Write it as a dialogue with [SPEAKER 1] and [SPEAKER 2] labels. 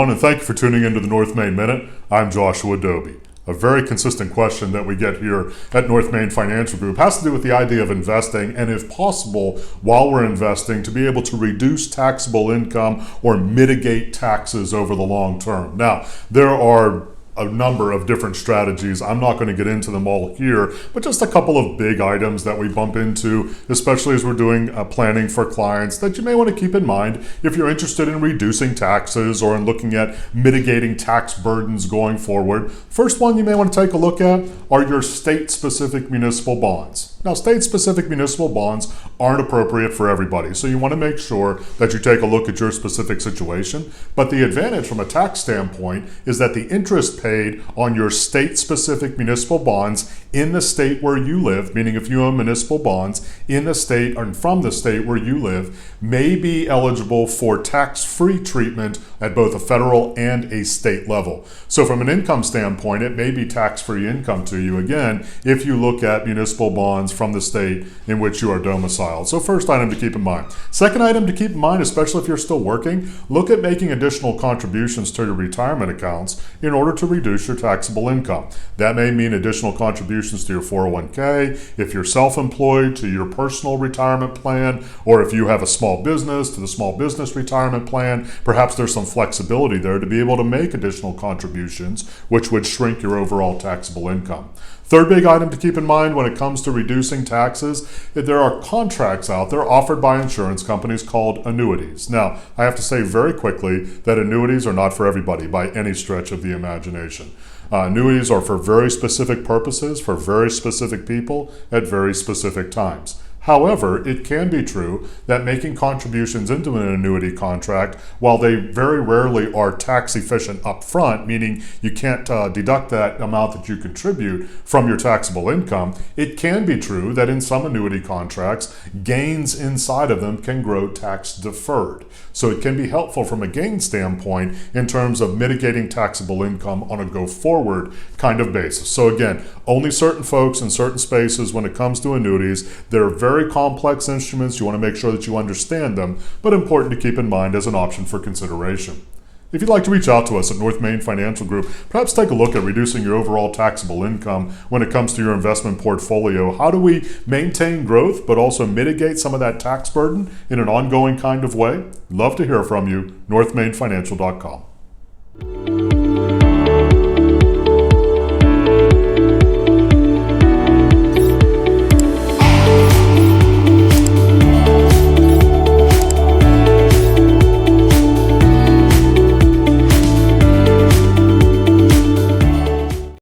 [SPEAKER 1] everyone, and thank you for tuning into the North Main Minute. I'm Joshua Doby. A very consistent question that we get here at North Main Financial Group has to do with the idea of investing, and if possible, while we're investing, to be able to reduce taxable income or mitigate taxes over the long term. Now, there are a number of different strategies. I'm not going to get into them all here, but just a couple of big items that we bump into, especially as we're doing planning for clients, that you may want to keep in mind if you're interested in reducing taxes or in looking at mitigating tax burdens going forward. First one you may want to take a look at are your state-specific municipal bonds. Now, state-specific municipal bonds aren't appropriate for everybody, so you want to make sure that you take a look at your specific situation. But the advantage from a tax standpoint is that the interest paid on your state-specific municipal bonds in the state where you live, meaning if you own municipal bonds in the state or from the state where you live, may be eligible for tax-free treatment at both a federal and a state level. So from an income standpoint, it may be tax-free income to you, again, if you look at municipal bonds from the state in which you are domiciled. So first item to keep in mind. Second item to keep in mind, especially if you're still working, look at making additional contributions to your retirement accounts in order to reduce your taxable income. That may mean additional contributions to your 401k, if you're self-employed, to your personal retirement plan, or if you have a small business, to the small business retirement plan. Perhaps there's some flexibility there to be able to make additional contributions, which would shrink your overall taxable income. Third big item to keep in mind when it comes to reducing taxes, there are contracts out there offered by insurance companies called annuities. Now, I have to say very quickly that annuities are not for everybody by any stretch of the imagination. Annuities are for very specific purposes, for very specific people, at very specific times. However, it can be true that making contributions into an annuity contract, while they very rarely are tax efficient up front, meaning you can't deduct that amount that you contribute from your taxable income, it can be true that in some annuity contracts, gains inside of them can grow tax deferred. So it can be helpful from a gain standpoint in terms of mitigating taxable income on a go-forward kind of basis. So again, only certain folks in certain spaces when it comes to annuities. They're very complex instruments. You want to make sure that you understand them, but important to keep in mind as an option for consideration. If you'd like to reach out to us at North Main Financial Group, perhaps take a look at reducing your overall taxable income when it comes to your investment portfolio. How do we maintain growth but also mitigate some of that tax burden in an ongoing kind of way? Love to hear from you. NorthMainFinancial.com.